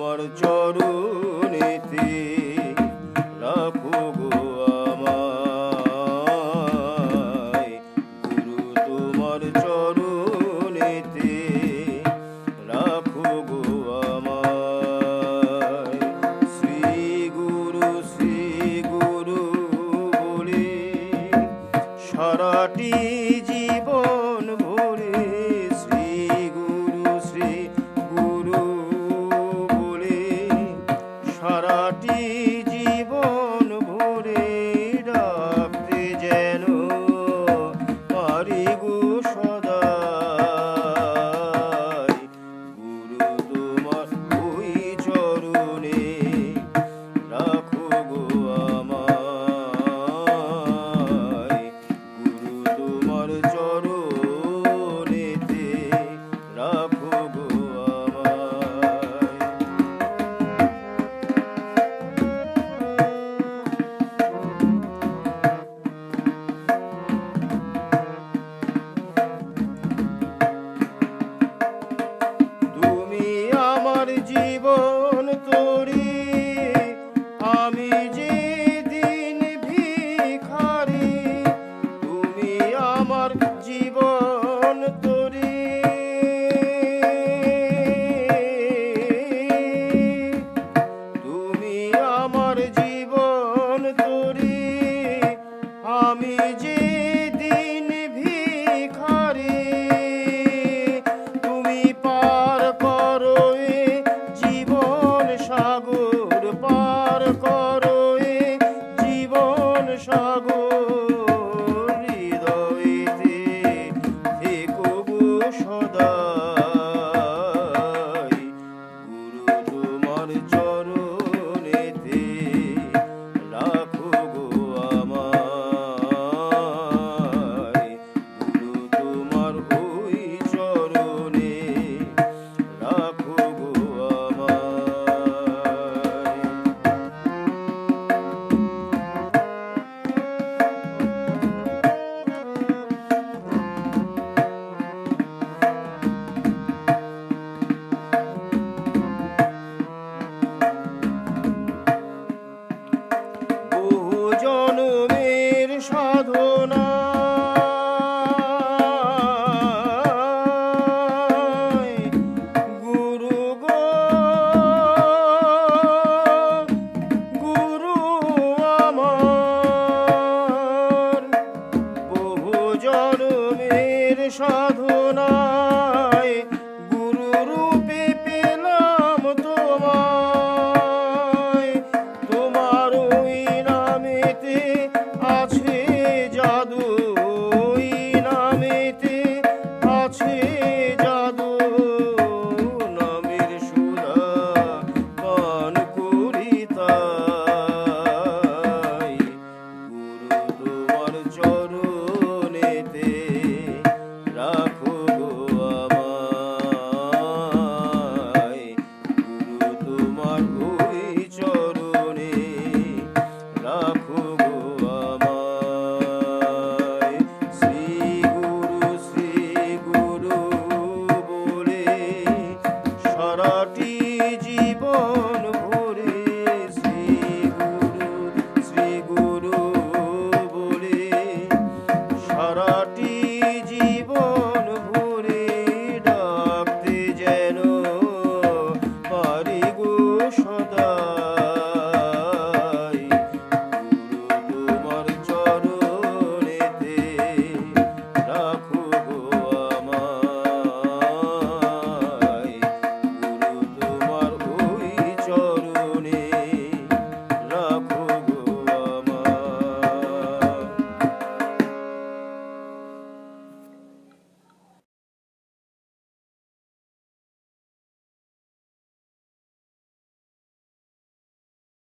তোমার চরণেতে রাখো গো আমায়, গুরু তোমার চরণেতে রাখো গো আমায়। শ্রী গুরু বলে সারাটি জীবন ভরে, শ্রী গুরু বলে সারাটি জীবন ভরে ডাকতে যেন পারি গো সদাই, গুরু তোমার ওই চরণে রাখো গো আমায়, গুরু তোমার চরণেতে রাখো গো আমায়। তুমি আমার জীবন তরি, আমি যে দিন ভিখারি, তুমি আমার জীবন তরি, তুমি আমার জীবন তরি, আমি যে দিন ভিখারি, তুমি পার করো এ জীবন সাগর, পার করো এ জীবন সাগর, হৃদয়েতে থেকো গো সদাই, গুরু তোমার চরণেতে রাখো গো আমায়, গুরু তোমার ওই চরণে রাখো গো আমায়। বহু জনমের সাধনা গুরু গো গুরু আমার, বহু জনমের সাধনায় গুরু রূপে পেলাম তোমায়, তোমার ওই নামেতে আছে জাদু, ওই নামেতে আছে জাদু, নামের সুধা পান করি তাই, গুরু তোমার চরণেতে রাখো গো আমায়, গুরু তোমার ওই চরণে রাখো গো আমায়। শ্রী গুরু বলে সারাটি জীবন ভরে, শ্রী গুরু বলে সারাটি জীবন